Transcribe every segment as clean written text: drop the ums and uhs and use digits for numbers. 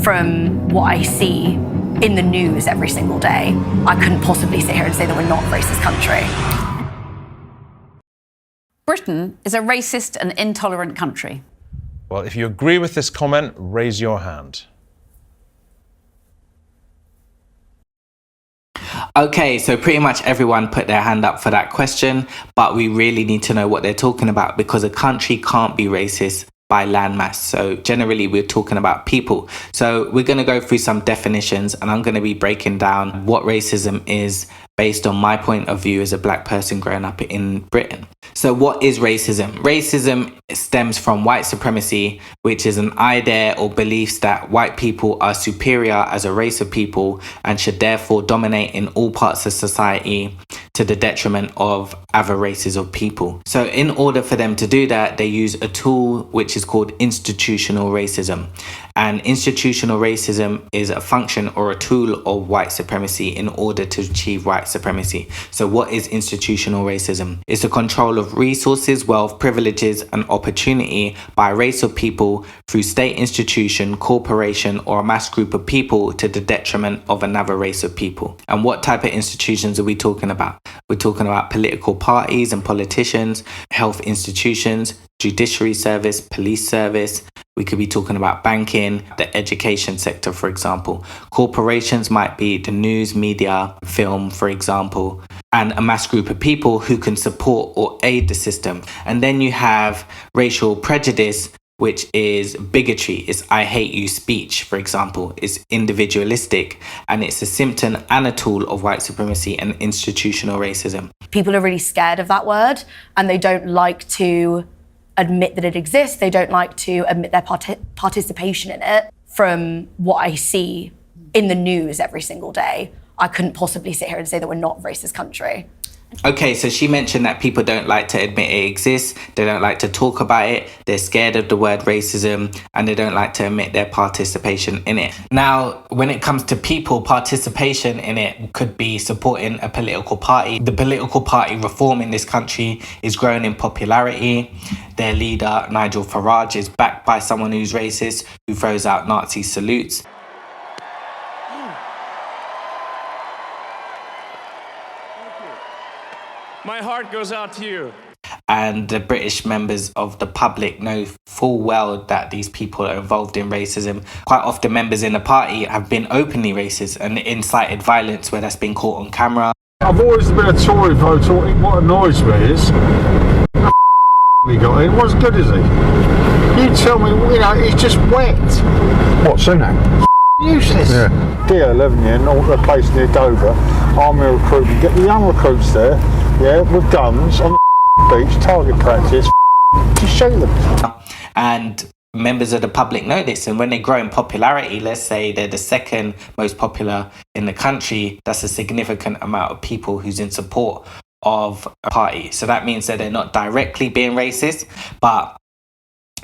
From what I see in the news every single day, I couldn't possibly sit here and say that we're not a racist country. Britain is a racist and intolerant country. Well, if you agree with this comment, raise your hand. Okay, so pretty much everyone put their hand up for that question, but we really need to know what they're talking about, because a country can't be racist by landmass. So generally we're talking about people. So we're going to go through some definitions, and I'm going to be breaking down what racism is based on my point of view as a black person growing up in Britain. So what is racism? Racism stems from white supremacy, which is an idea or beliefs that white people are superior as a race of people and should therefore dominate in all parts of society to the detriment of other races of people. So in order for them to do that, they use a tool which is called institutional racism. And institutional racism is a function or a tool of white supremacy in order to achieve white supremacy. So what is institutional racism? It's the control of resources, wealth, privileges, and opportunity by a race of people through state institution, corporation, or a mass group of people to the detriment of another race of people. And what type of institutions are we talking about? We're talking about political parties and politicians, health institutions, judiciary service, police service. We could be talking about banking, the education sector, for example. Corporations might be the news, media, film, for example, and a mass group of people who can support or aid the system. And then you have racial prejudice, which is bigotry. It's I hate you speech, for example. It's individualistic, and it's a symptom and a tool of white supremacy and institutional racism. People are really scared of that word, and they don't like to admit that it exists. They don't like to admit their participation in it. From what I see in the news every single day, I couldn't possibly sit here and say that we're not a racist country. Okay, so she mentioned that people don't like to admit it exists, they don't like to talk about it, they're scared of the word racism, and they don't like to admit their participation in it. Now, when it comes to people, participation in it could be supporting a political party. The political party Reform in this country is growing in popularity. Their leader, Nigel Farage, is backed by someone who's racist, who throws out Nazi salutes. My heart goes out to you. And the British members of the public know full well that these people are involved in racism. Quite often members in the party have been openly racist and incited violence where that's been caught on camera. I've always been a Tory voter. What annoys me is he got in. What's good is he? You tell me, you know, he's just wet. What, Sunak? Useless. Yeah. D11, yeah, not the place near Dover. Army recruitment. Get the young recruits there, yeah, with guns on the beach, target practice. Just shoot them. And members of the public know this, and when they grow in popularity, let's say they're the second most popular in the country, that's a significant amount of people who's in support of a party. So that means that they're not directly being racist, but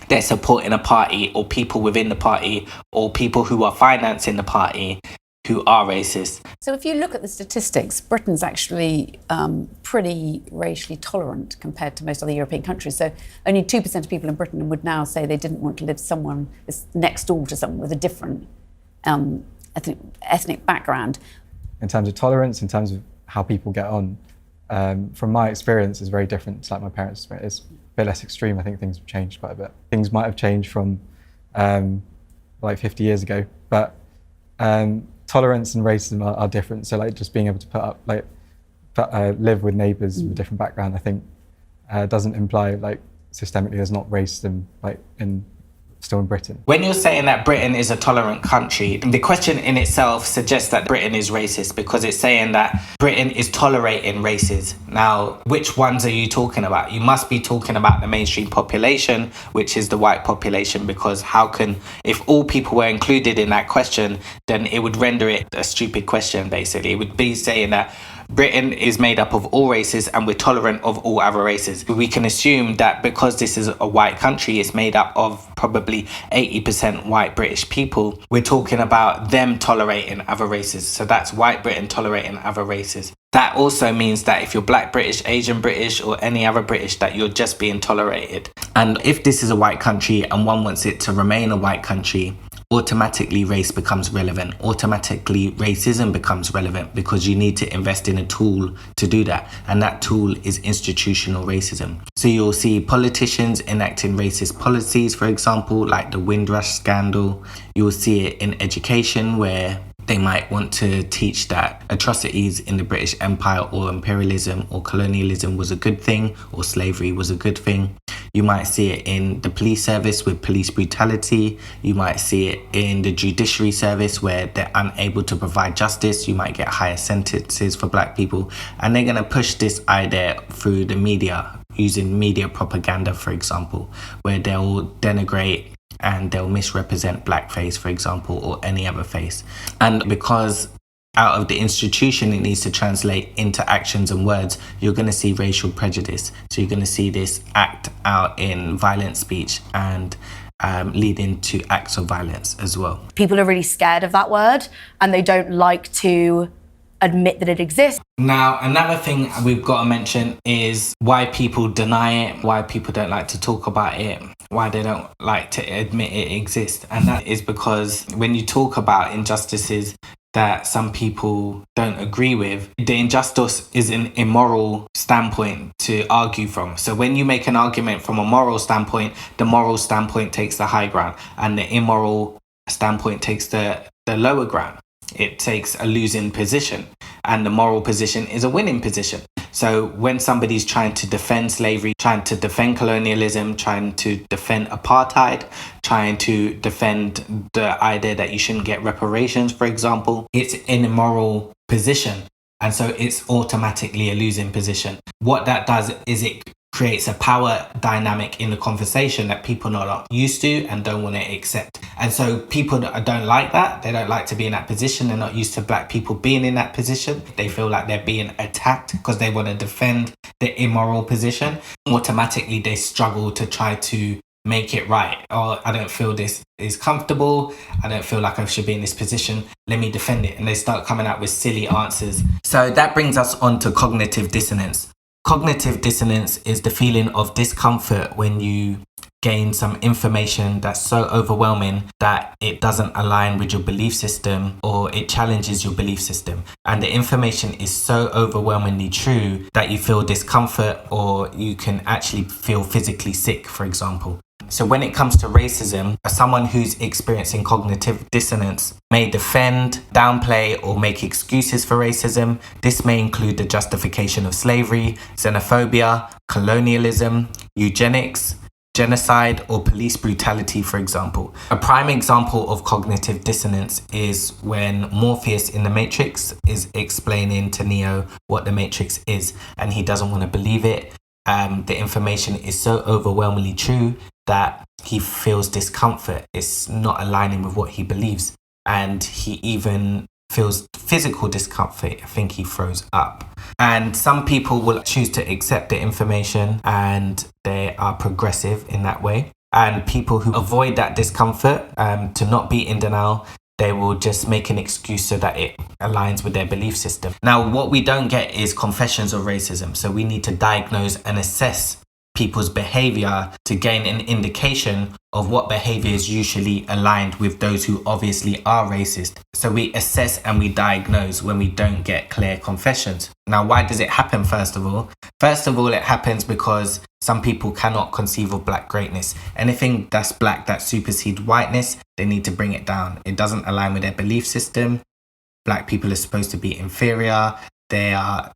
they're supporting a party or people within the party or people who are financing the party who are racist. So if you look at the statistics, Britain's actually pretty racially tolerant compared to most other European countries. So only 2% of people in Britain would now say they didn't want to live someone next door to someone with a different ethnic background. In terms of tolerance, in terms of how people get on, from my experience, is very different to like my parents' experience. It's a bit less extreme. I think things have changed quite a bit. Things might have changed from like 50 years ago, but tolerance and racism are different. So like just being able to live with neighbours with a different background, I think doesn't imply like systemically there's not racism like still in Britain. When you're saying that Britain is a tolerant country, the question in itself suggests that Britain is racist, because it's saying that Britain is tolerating races. Now, which ones are you talking about? You must be talking about the mainstream population, which is the white population, because how can, if all people were included in that question, then it would render it a stupid question, basically. It would be saying that Britain is made up of all races and we're tolerant of all other races. We can assume that because this is a white country, it's made up of probably 80% white British people. We're talking about them tolerating other races. So that's white Britain tolerating other races. That also means that if you're black British, Asian British, or any other British, that you're just being tolerated. And if this is a white country and one wants it to remain a white country, automatically race becomes relevant. Automatically racism becomes relevant because you need to invest in a tool to do that. And that tool is institutional racism. So you'll see politicians enacting racist policies, for example, like the Windrush scandal. You'll see it in education where they might want to teach that atrocities in the British Empire or imperialism or colonialism was a good thing, or slavery was a good thing. You might see it in the police service with police brutality. You might see it in the judiciary service where they're unable to provide justice. You might get higher sentences for black people. And they're going to push this idea through the media, using media propaganda, for example, where they'll denigrate and they'll misrepresent blackface, for example, or any other face. And because out of the institution it needs to translate into actions and words, you're going to see racial prejudice. So you're going to see this act out in violent speech and leading to acts of violence as well. People are really scared of that word and they don't like to admit that it exists. Now, another thing we've got to mention is why people deny it, why people don't like to talk about it, why they don't like to admit it exists. And that is because when you talk about injustices that some people don't agree with, the injustice is an immoral standpoint to argue from. So when you make an argument from a moral standpoint, the moral standpoint takes the high ground and the immoral standpoint takes the lower ground. It takes a losing position and the moral position is a winning position. So when somebody's trying to defend slavery, trying to defend colonialism, trying to defend apartheid, trying to defend the idea that you shouldn't get reparations, for example, it's in a moral position. And so it's automatically a losing position. What that does is it creates a power dynamic in the conversation that people are not used to and don't want to accept. And so people don't like that. They don't like to be in that position. They're not used to black people being in that position. They feel like they're being attacked because they want to defend the immoral position. Automatically, they struggle to try to make it right. Or I don't feel this is comfortable. I don't feel like I should be in this position. Let me defend it. And they start coming out with silly answers. So that brings us on to cognitive dissonance. Cognitive dissonance is the feeling of discomfort when you gain some information that's so overwhelming that it doesn't align with your belief system or it challenges your belief system. And the information is so overwhelmingly true that you feel discomfort or you can actually feel physically sick, for example. So when it comes to racism, someone who's experiencing cognitive dissonance may defend, downplay, or make excuses for racism. This may include the justification of slavery, xenophobia, colonialism, eugenics, genocide, or police brutality, for example. A prime example of cognitive dissonance is when Morpheus in The Matrix is explaining to Neo what The Matrix is, and he doesn't want to believe it. The information is so overwhelmingly true that he feels discomfort. It's not aligning with what he believes. And he even feels physical discomfort. I think he throws up. And some people will choose to accept the information and they are progressive in that way. And people who avoid that discomfort, to not be in denial, they will just make an excuse so that it aligns with their belief system. Now, what we don't get is confessions of racism. So we need to diagnose and assess people's behavior to gain an indication of what behavior is usually aligned with those who obviously are racist. So we assess and we diagnose when we don't get clear confessions. Now, why does it happen, first of all? First of all, it happens because some people cannot conceive of black greatness. Anything that's black that supersedes whiteness, they need to bring it down. It doesn't align with their belief system. Black people are supposed to be inferior. They are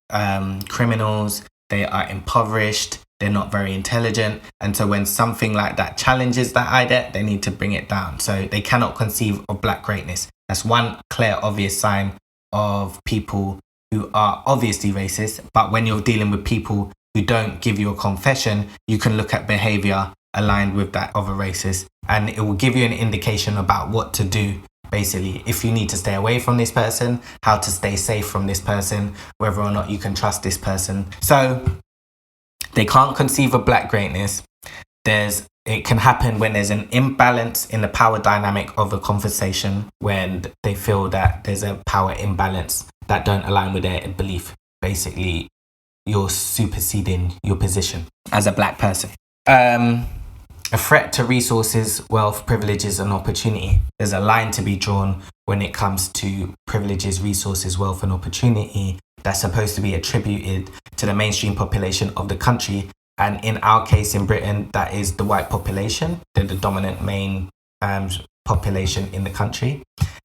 criminals. They are impoverished. They're not very intelligent. And so when something like that challenges that idea, they need to bring it down. So they cannot conceive of black greatness. That's one clear, obvious sign of people who are obviously racist. But when you're dealing with people who don't give you a confession, you can look at behavior aligned with that of a racist. And it will give you an indication about what to do. Basically, if you need to stay away from this person, how to stay safe from this person, whether or not you can trust this person. So they can't conceive of black greatness. It can happen when there's an imbalance in the power dynamic of a conversation, when they feel that there's a power imbalance that don't align with their belief. Basically, you're superseding your position as a black person. a threat to resources, wealth, privileges, and opportunity. There's a line to be drawn when it comes to privileges, resources, wealth, and opportunity that's supposed to be attributed to the mainstream population of the country. And in our case in Britain, that is the white population. They're the dominant main population in the country.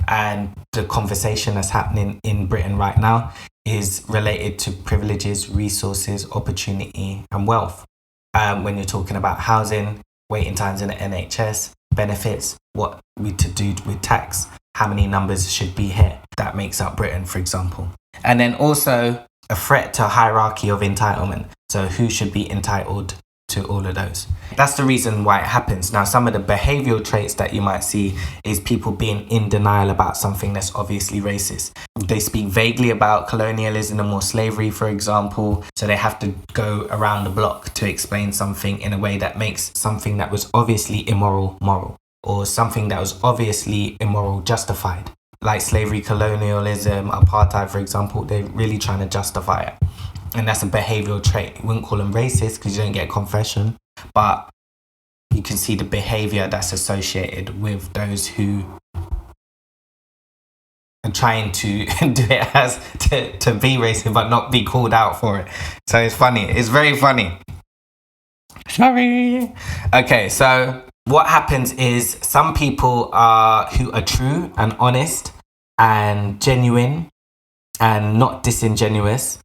And the conversation that's happening in Britain right now is related to privileges, resources, opportunity, and wealth. When you're talking about housing, waiting times in the NHS, benefits, what we to do with tax, how many numbers should be here. That makes up Britain, for example. And then also a threat to hierarchy of entitlement. So who should be entitled to all of those? That's the reason why it happens. Now, some of the behavioural traits that you might see is people being in denial about something that's obviously racist. They speak vaguely about colonialism or slavery, for example, so they have to go around the block to explain something in a way that makes something that was obviously immoral moral, or something that was obviously immoral justified. Like slavery, colonialism, apartheid, for example, they're really trying to justify it. And that's a behavioural trait. You wouldn't call them racist because you don't get confession, but you can see the behaviour that's associated with those who are trying to do it as to be racist but not be called out for it. So it's funny. It's very funny. Sorry. Okay, so what happens is some people who are true and honest and genuine and not disingenuous,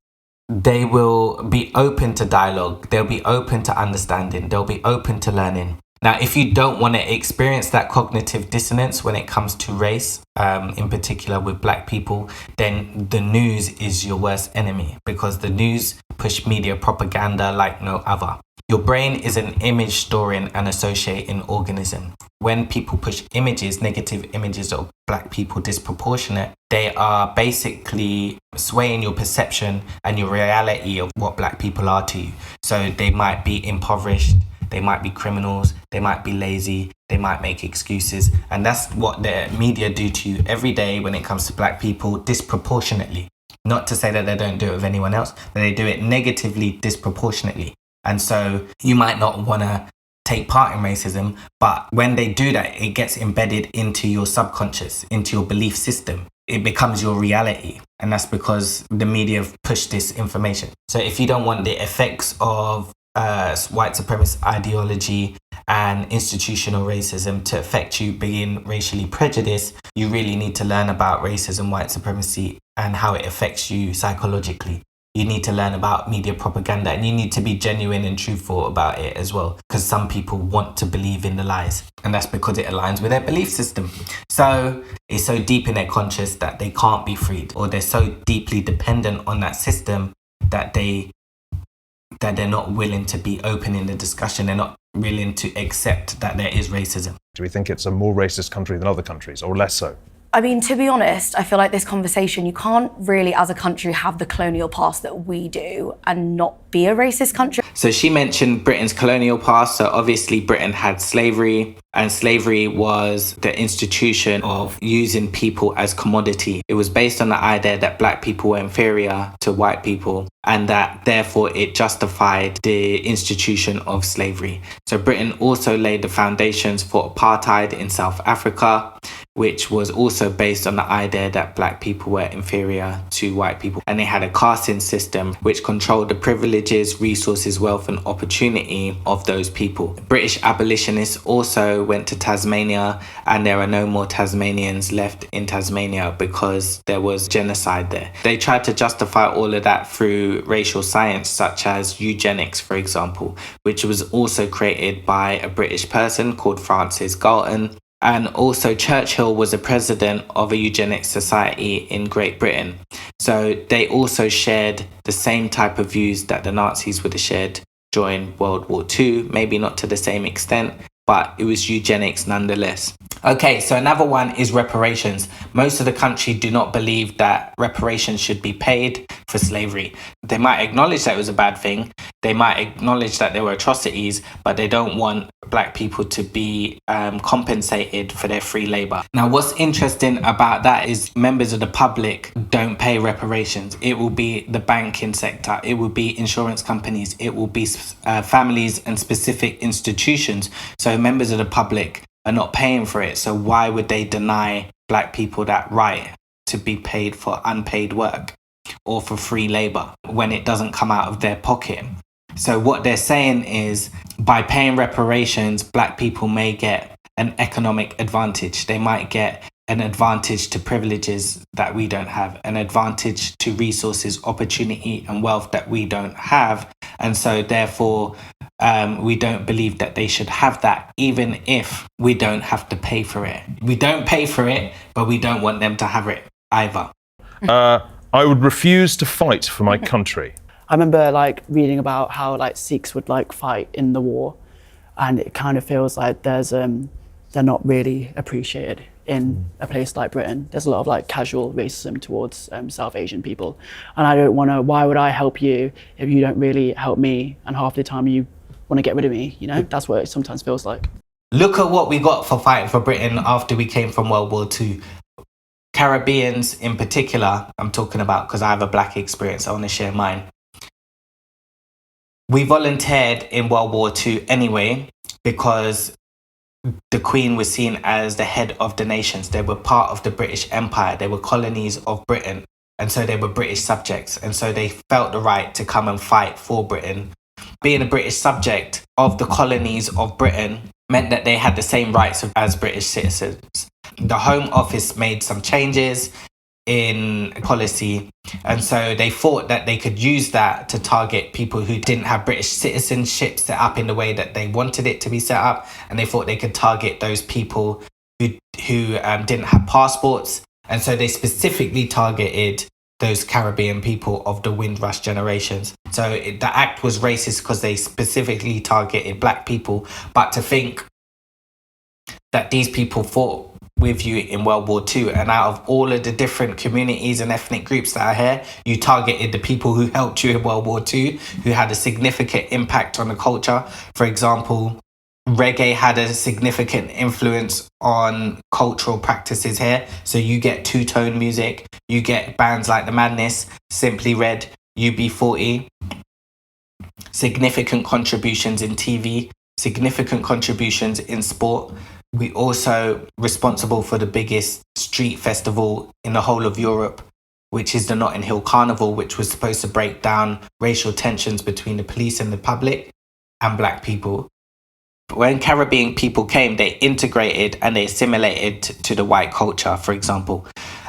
they will be open to dialogue. They'll be open to understanding. They'll be open to learning. Now, if you don't want to experience that cognitive dissonance when it comes to race, in particular with black people, then the news is your worst enemy, because the news push media propaganda like no other. Your brain is an image storing and associating organism. When people push images, negative images of black people disproportionate, they are basically swaying your perception and your reality of what black people are to you. So they might be impoverished, they might be criminals, they might be lazy, they might make excuses. And that's what the media do to you every day when it comes to black people disproportionately. Not to say that they don't do it with anyone else, but they do it negatively disproportionately. And so you might not want to take part in racism, but when they do that, it gets embedded into your subconscious, into your belief system. It becomes your reality. And that's because the media have pushed this information. So if you don't want the effects of white supremacist ideology and institutional racism to affect you being racially prejudiced, you really need to learn about racism, white supremacy, and how it affects you psychologically. You need to learn about media propaganda, and you need to be genuine and truthful about it as well, because some people want to believe in the lies, and that's because it aligns with their belief system. So it's so deep in their conscious that they can't be freed, or they're so deeply dependent on that system that they're not willing to be open in the discussion. They're not willing to accept that there is racism. Do we think it's a more racist country than other countries, or less so? I mean, to be honest, I feel like this conversation, you can't really, as a country, have the colonial past that we do and not be a racist country. So she mentioned Britain's colonial past. So obviously Britain had slavery, and slavery was the institution of using people as commodity. It was based on the idea that black people were inferior to white people, and that therefore it justified the institution of slavery. So Britain also laid the foundations for apartheid in South Africa, which was also based on the idea that black people were inferior to white people. And they had a casting system which controlled the privileges, resources, wealth, and opportunity of those people. British abolitionists also went to Tasmania, and there are no more Tasmanians left in Tasmania because there was genocide there. They tried to justify all of that through racial science, such as eugenics, for example, which was also created by a British person called Francis Galton. And also Churchill was a president of a eugenics society in Great Britain. So they also shared the same type of views that the Nazis would have shared during World War II, maybe not to the same extent, but it was eugenics nonetheless. Okay, so another one is reparations. Most of the country do not believe that reparations should be paid for slavery. They might acknowledge that it was a bad thing, They might acknowledge that there were atrocities, but they don't want black people to be compensated for their free labour. Now, what's interesting about that is members of the public don't pay reparations. It will be the banking sector, it will be insurance companies, it will be families and specific institutions. So members of the public are not paying for it. So why would they deny black people that right to be paid for unpaid work or for free labour when it doesn't come out of their pocket? So what they're saying is, by paying reparations, black people may get an economic advantage. They might get an advantage to privileges that we don't have, an advantage to resources, opportunity and wealth that we don't have. And so therefore, we don't believe that they should have that, even if we don't have to pay for it. We don't pay for it, but we don't want them to have it either. I would refuse to fight for my country. I remember like reading about how like Sikhs would like fight in the war, and it kind of feels like they're not really appreciated in a place like Britain. There's a lot of like casual racism towards South Asian people, and I don't want to. Why would I help you if you don't really help me? And half the time you want to get rid of me. You know, that's what it sometimes feels like. Look at what we got for fighting for Britain after we came from World War II. Caribbeans in particular, I'm talking about because I have a black experience. I want to share mine. We volunteered in World War II anyway because the Queen was seen as the head of the nations. They were part of the British Empire. They were colonies of Britain. And so they were British subjects. And so they felt the right to come and fight for Britain. Being a British subject of the colonies of Britain meant that they had the same rights as British citizens. The Home Office made some changes in policy, and so they thought that they could use that to target people who didn't have British citizenship set up in the way that they wanted it to be set up, and they thought they could target those people who didn't have passports, and so they specifically targeted those Caribbean people of the Windrush generations. So the act was racist because they specifically targeted black people, but to think that these people fought with you in World War II, and out of all of the different communities and ethnic groups that are here, you targeted the people who helped you in World War II, who had a significant impact on the culture. For example, reggae had a significant influence on cultural practices here. So you get two-tone music, you get bands like The Madness, Simply Red, UB40, significant contributions in TV, significant contributions in sport. We also responsible for the biggest street festival in the whole of Europe, which is the Notting Hill Carnival, which was supposed to break down racial tensions between the police and the public and black people. But when Caribbean people came, they integrated and they assimilated to the white culture, for example.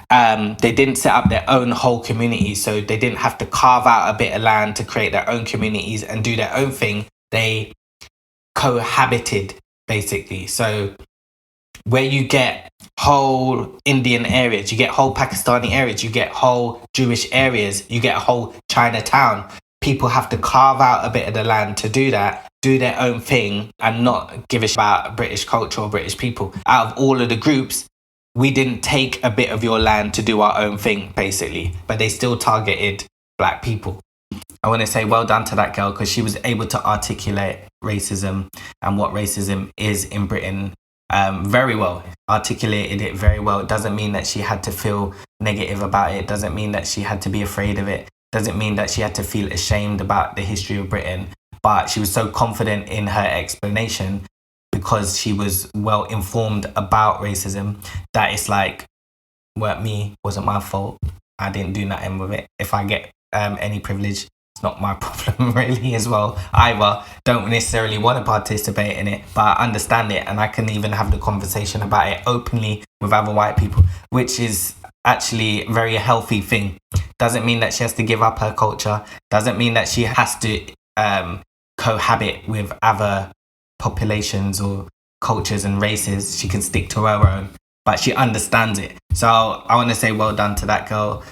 They didn't set up their own whole communities, so they didn't have to carve out a bit of land to create their own communities and do their own thing. They cohabited, basically. So where you get whole Indian areas, you get whole Pakistani areas, you get whole Jewish areas, you get a whole Chinatown. People have to carve out a bit of the land to do that, do their own thing, and not give a shit about British culture or British people. Out of all of the groups, we didn't take a bit of your land to do our own thing, basically, but they still targeted black people. I want to say well done to that girl, because she was able to articulate racism and what racism is in Britain very well, articulated it very well. It doesn't mean that she had to feel negative about it. It doesn't mean that she had to be afraid of it. It doesn't mean that she had to feel ashamed about the history of Britain. But she was so confident in her explanation because she was well informed about racism that it's like, weren't me, wasn't my fault. I didn't do nothing with it. If I get any privilege, it's not my problem really as well either. Don't necessarily want to participate in it, but I understand it, and I can even have the conversation about it openly with other white people, which is actually a very healthy thing. Doesn't mean that she has to give up her culture. Doesn't mean that she has to cohabit with other populations or cultures and races. She can stick to her own, but she understands it. So I want to say well done to that girl.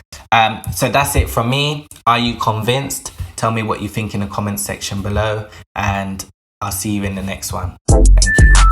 So that's it from me. Are you convinced? Tell me what you think in the comments section below, and I'll see you in the next one. Thank you.